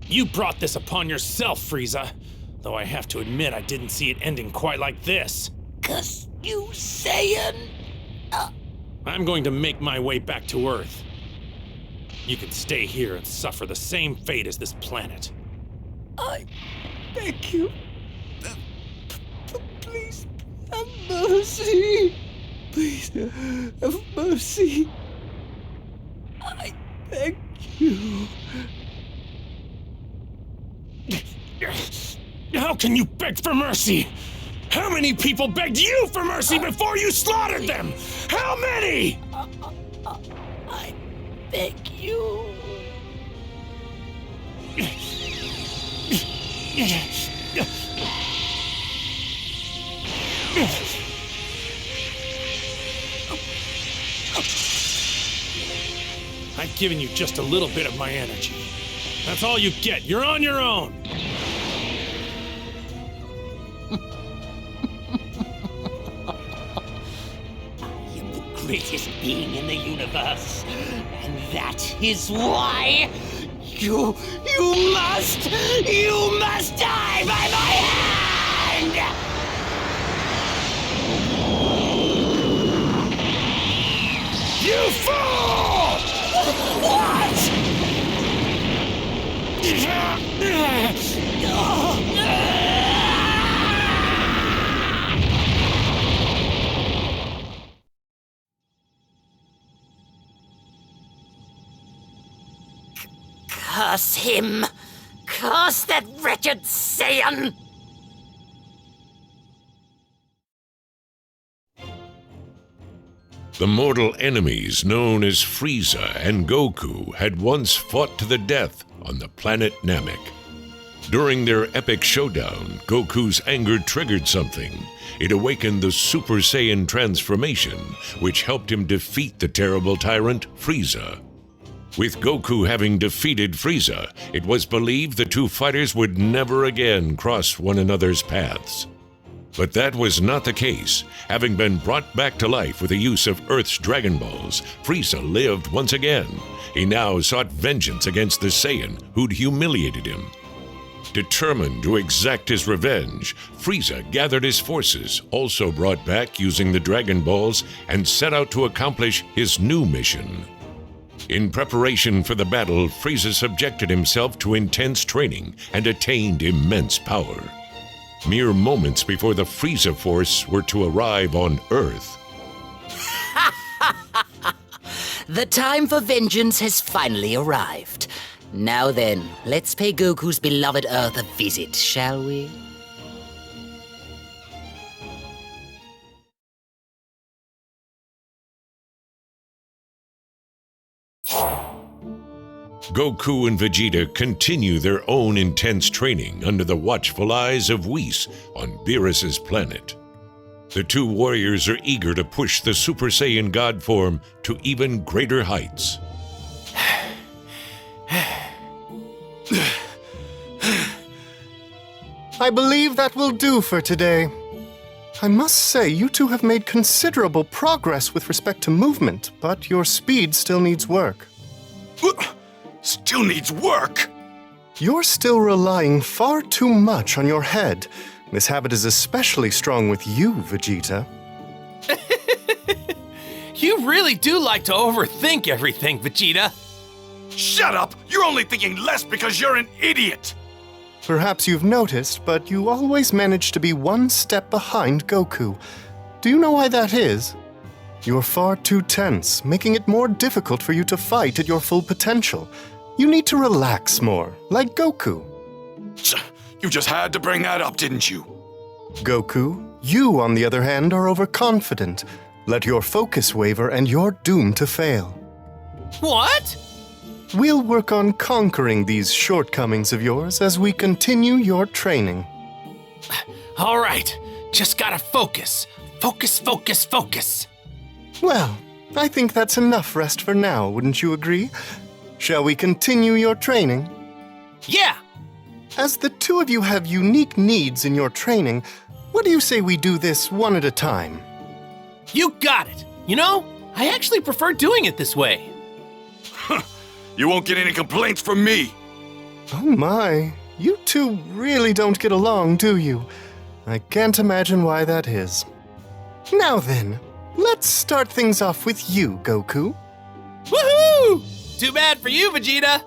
You brought this upon yourself, Frieza. Though I have to admit I didn't see it ending quite like this. 'Cause you Saiyan... I'm going to make my way back to Earth. You can stay here and suffer the same fate as this planet. I beg you. Please have mercy. Please have mercy. I beg you. How can you beg for mercy? How many people begged you for mercy before you slaughtered them? How many? I beg you. I've given you just a little bit of my energy. That's all you get. You're on your own. I am the greatest being in the universe. And that is why you must die by my hand! You fool! What? Curse him! Curse that wretched Saiyan! The mortal enemies known as Frieza and Goku had once fought to the death on the planet Namek. During their epic showdown, Goku's anger triggered something. It awakened the Super Saiyan transformation, which helped him defeat the terrible tyrant Frieza. With Goku having defeated Frieza, it was believed the two fighters would never again cross one another's paths. But that was not the case. Having been brought back to life with the use of Earth's Dragon Balls, Frieza lived once again. He now sought vengeance against the Saiyan who'd humiliated him. Determined to exact his revenge, Frieza gathered his forces, also brought back using the Dragon Balls, and set out to accomplish his new mission. In preparation for the battle, Frieza subjected himself to intense training and attained immense power. Mere moments before the Frieza Force were to arrive on Earth. The time for vengeance has finally arrived. Now then, let's pay Goku's beloved Earth a visit, shall we? Goku and Vegeta continue their own intense training under the watchful eyes of Whis on Beerus's planet. The two warriors are eager to push the Super Saiyan God form to even greater heights. I believe that will do for today. I must say, you two have made considerable progress with respect to movement, but your speed still needs work. Still needs work? You're still relying far too much on your head. This habit is especially strong with you, Vegeta. You really do like to overthink everything, Vegeta. Shut up! You're only thinking less because you're an idiot! Perhaps you've noticed, but you always manage to be one step behind Goku. Do you know why that is? You're far too tense, making it more difficult for you to fight at your full potential. You need to relax more, like Goku. You just had to bring that up, didn't you? Goku, you, on the other hand, are overconfident. Let your focus waver and you're doomed to fail. What? We'll work on conquering these shortcomings of yours as we continue your training. All right, just gotta focus. Focus, focus, focus. Well, I think that's enough rest for now, wouldn't you agree? Shall we continue your training? Yeah! As the two of you have unique needs in your training, what do you say we do this one at a time? You got it. You know, I actually prefer doing it this way. You won't get any complaints from me. Oh my, you two really don't get along, do you? I can't imagine why that is. Now then, let's start things off with you, Goku. Woohoo! Too bad for you, Vegeta.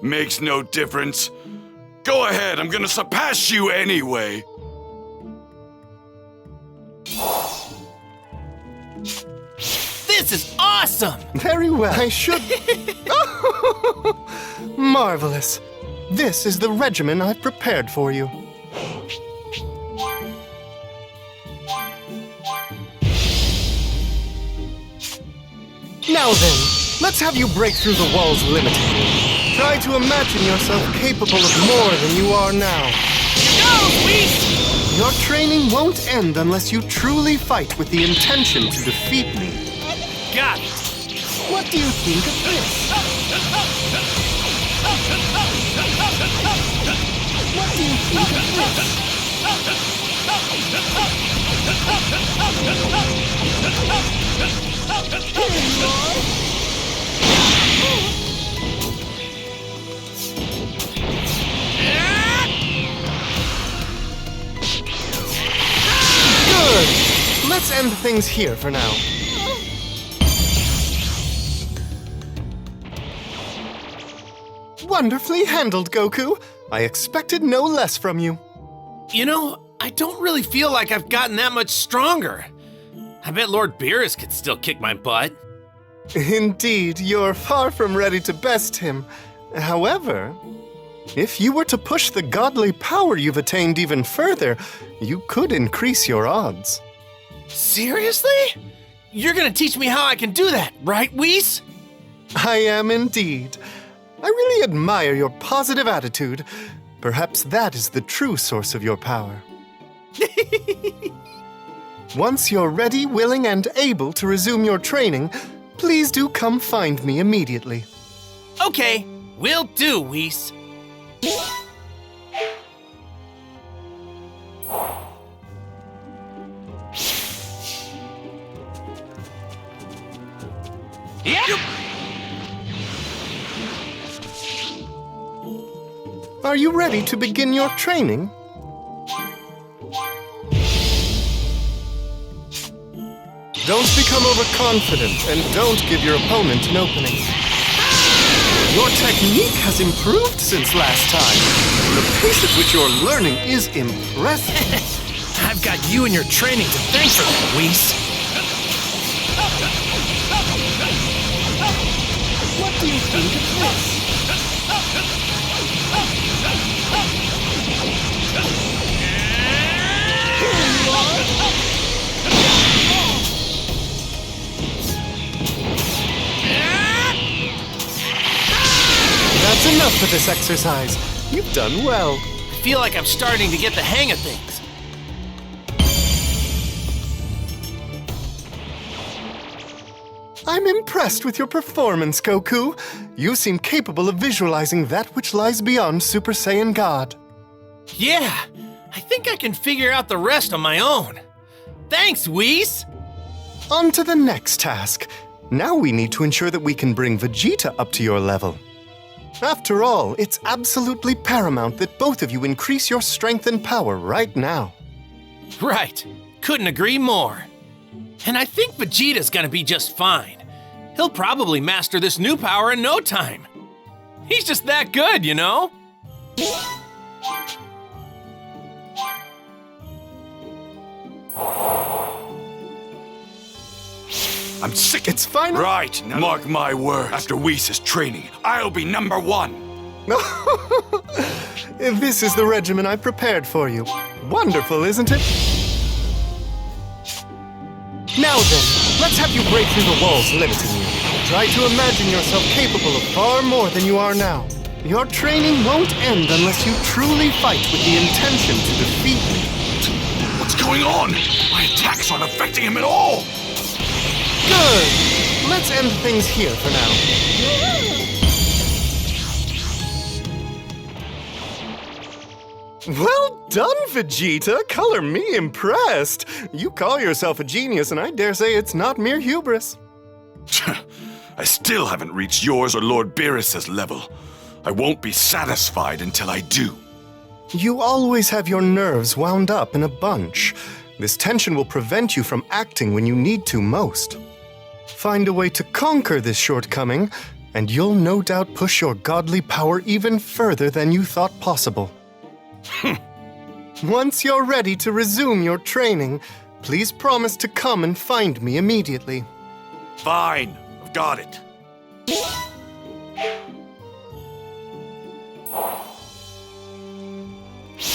Makes no difference. Go ahead, I'm gonna surpass you anyway. This is awesome! Very well, I should... Marvelous. This is the regimen I've prepared for you. Now then, let's have you break through the walls limiting you. Try to imagine yourself capable of more than you are now. Go, Whis! Your training won't end unless you truly fight with the intention to defeat me. Got it! What do you think of this? What do you think of this? Good! Let's end things here for now. Wonderfully handled, Goku. I expected no less from you. You know, I don't really feel like I've gotten that much stronger. I bet Lord Beerus could still kick my butt. Indeed, you're far from ready to best him. However, if you were to push the godly power you've attained even further, you could increase your odds. Seriously? You're gonna teach me how I can do that, right, Whis? I am indeed. I really admire your positive attitude. Perhaps that is the true source of your power. Once you're ready, willing, and able to resume your training, please do come find me immediately. Okay, will do, Whis. Yep. Are you ready to begin your training? Don't become overconfident and don't give your opponent an opening. Your technique has improved since last time. The pace at which you're learning is impressive. I've got you and your training to thank for that, Whis. What do you think of this? That's enough for this exercise. You've done well. I feel like I'm starting to get the hang of things. I'm impressed with your performance, Goku. You seem capable of visualizing that which lies beyond Super Saiyan God. Yeah, I think I can figure out the rest on my own. Thanks, Whis. On to the next task. Now we need to ensure that we can bring Vegeta up to your level. After all, it's absolutely paramount that both of you increase your strength and power right now. Right, couldn't agree more. And I think Vegeta's gonna be just fine. He'll probably master this new power in no time. He's just that good, you know? I'm sick. It's fine. Right, now mark my words. After Whis' training, I'll be #1. This is the regimen I prepared for you. Wonderful, isn't it? Now then, let's have you break through the walls limiting you. Try to imagine yourself capable of far more than you are now. Your training won't end unless you truly fight with the intention to defeat me. What's going on? My attacks aren't affecting him at all. Good. Let's end things here for now. Well done, Vegeta. Color me impressed. You call yourself a genius, and I dare say it's not mere hubris. I still haven't reached yours or Lord Beerus' level. I won't be satisfied until I do. You always have your nerves wound up in a bunch. This tension will prevent you from acting when you need to most. Find a way to conquer this shortcoming, and you'll no doubt push your godly power even further than you thought possible. Once you're ready to resume your training, please promise to come and find me immediately. Fine, I've got it.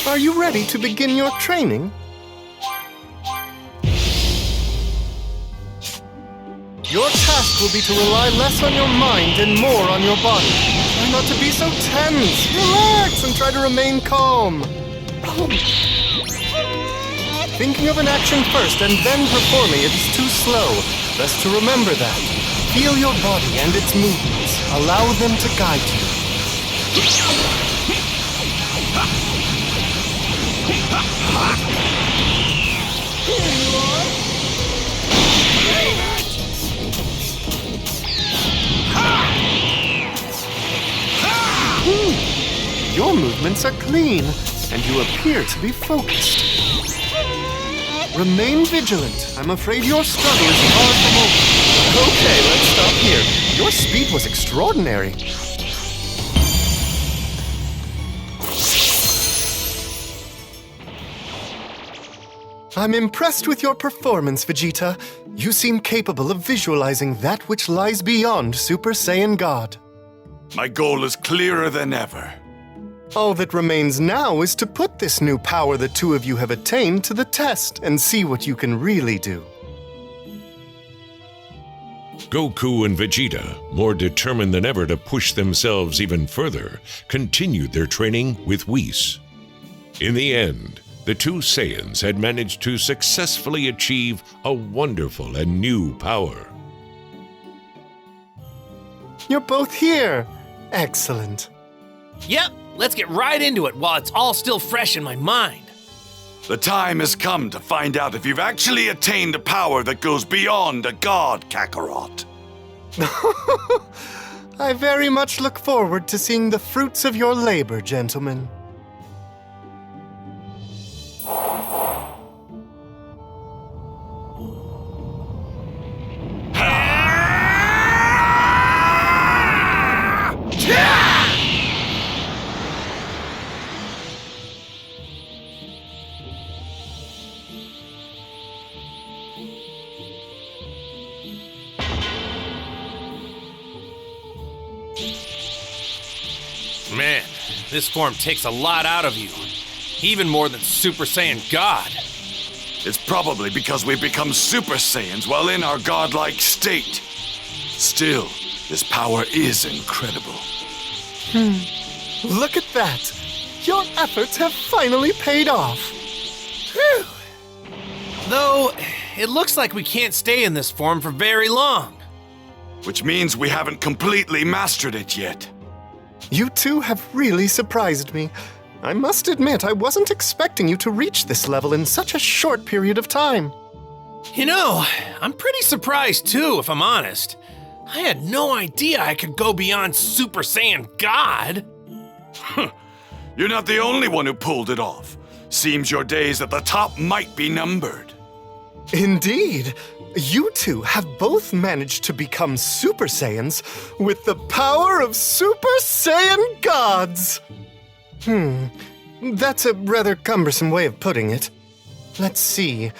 Are you ready to begin your training? Your task will be to rely less on your mind and more on your body. Try not to be so tense. Relax and try to remain calm. Thinking of an action first and then performing it is too slow. Best to remember that. Feel your body and its movements. Allow them to guide you. Your movements are clean, and you appear to be focused. Remain vigilant. I'm afraid your struggle is far from over. Okay, let's stop here. Your speed was extraordinary. I'm impressed with your performance, Vegeta. You seem capable of visualizing that which lies beyond Super Saiyan God. My goal is clearer than ever. All that remains now is to put this new power the two of you have attained to the test and see what you can really do. Goku and Vegeta, more determined than ever to push themselves even further, continued their training with Whis. In the end, the two Saiyans had managed to successfully achieve a wonderful and new power. You're both here. Excellent. Yep, let's get right into it while it's all still fresh in my mind. The time has come to find out if you've actually attained a power that goes beyond a god, Kakarot. I very much look forward to seeing the fruits of your labor, gentlemen. Man, this form takes a lot out of you. Even more than Super Saiyan God. It's probably because we've become Super Saiyans while in our godlike state. Still, this power is incredible. Look at that! Your efforts have finally paid off! Whew. Though, it looks like we can't stay in this form for very long. Which means we haven't completely mastered it yet. You two have really surprised me. I must admit, I wasn't expecting you to reach this level in such a short period of time. You know, I'm pretty surprised too, if I'm honest. I had no idea I could go beyond Super Saiyan God. You're not the only one who pulled it off. Seems your days at the top might be numbered. Indeed. You two have both managed to become Super Saiyans with the power of Super Saiyan gods. That's a rather cumbersome way of putting it. Let's see.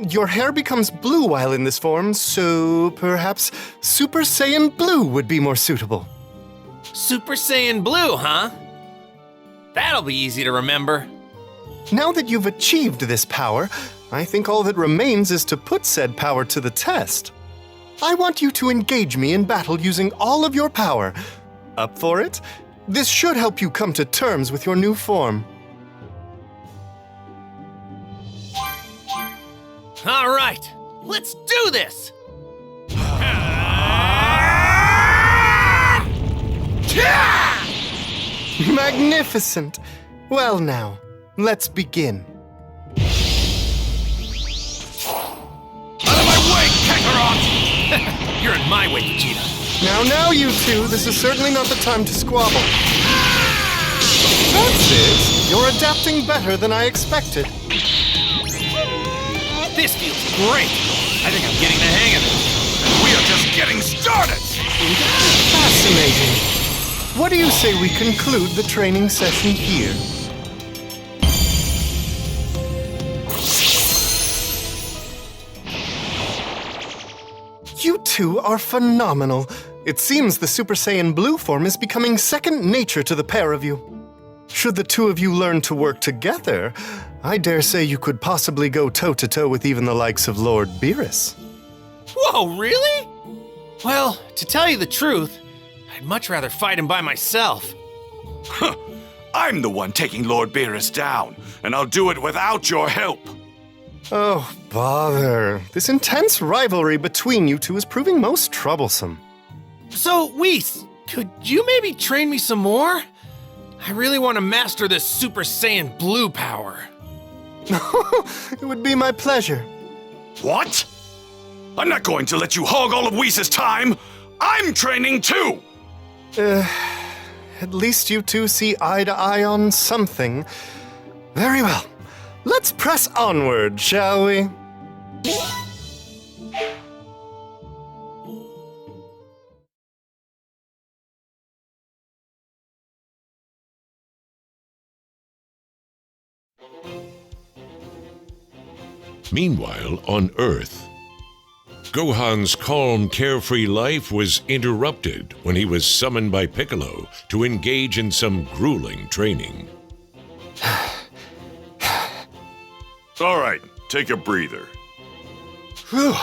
Your hair becomes blue while in this form, so perhaps Super Saiyan Blue would be more suitable. Super Saiyan Blue, huh? That'll be easy to remember. Now that you've achieved this power, I think all that remains is to put said power to the test. I want you to engage me in battle using all of your power. Up for it? This should help you come to terms with your new form. All right, let's do this! Magnificent! Well now, let's begin. Out of my way, Kakarot! You're in my way, Vegeta. Now, you two, this is certainly not the time to squabble. That's it! You're adapting better than I expected. This feels great. I think I'm getting the hang of it. We are just getting started! Fascinating. What do you say we conclude the training session here? You two are phenomenal. It seems the Super Saiyan Blue form is becoming second nature to the pair of you. Should the two of you learn to work together, I dare say you could possibly go toe-to-toe with even the likes of Lord Beerus. Whoa, really? Well, to tell you the truth, I'd much rather fight him by myself. Huh. I'm the one taking Lord Beerus down, and I'll do it without your help. Oh, bother. This intense rivalry between you two is proving most troublesome. So, Whis, could you maybe train me some more? I really want to master this Super Saiyan Blue power. It would be my pleasure. What? I'm not going to let you hog all of Whis' time! I'm training too! At least you two see eye to eye on something. Very well. Let's press onward, shall we? Meanwhile, on Earth, Gohan's calm, carefree life was interrupted when he was summoned by Piccolo to engage in some grueling training. All right, take a breather. Whew.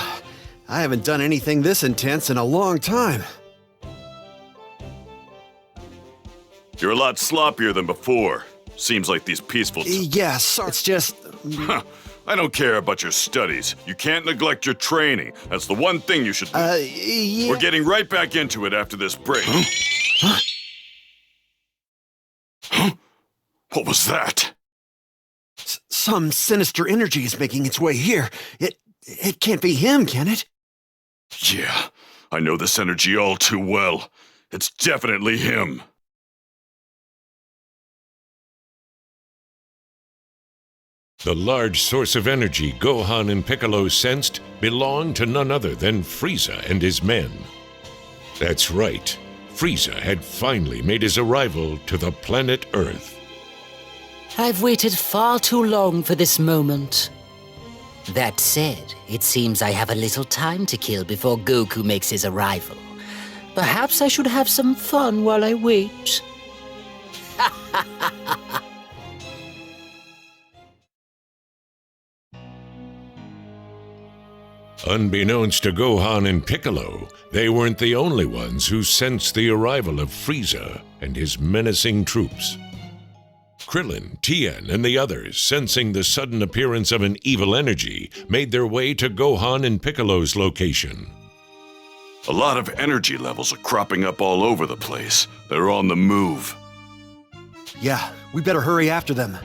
I haven't done anything this intense in a long time. You're a lot sloppier than before. Seems like these peaceful... Yeah, sorry. It's just... Huh. I don't care about your studies. You can't neglect your training. That's the one thing you should do. Yeah. We're getting right back into it after this break. Huh? Huh? What was that? Some sinister energy is making its way here. It can't be him, can it? Yeah, I know this energy all too well. It's definitely him. The large source of energy Gohan and Piccolo sensed belonged to none other than Frieza and his men. That's right, Frieza had finally made his arrival to the planet Earth. I've waited far too long for this moment. That said, it seems I have a little time to kill before Goku makes his arrival. Perhaps I should have some fun while I wait. Unbeknownst to Gohan and Piccolo, they weren't the only ones who sensed the arrival of Frieza and his menacing troops. Krillin, Tien, and the others, sensing the sudden appearance of an evil energy, made their way to Gohan and Piccolo's location. A lot of energy levels are cropping up all over the place. They're on the move. Yeah, we better hurry after them.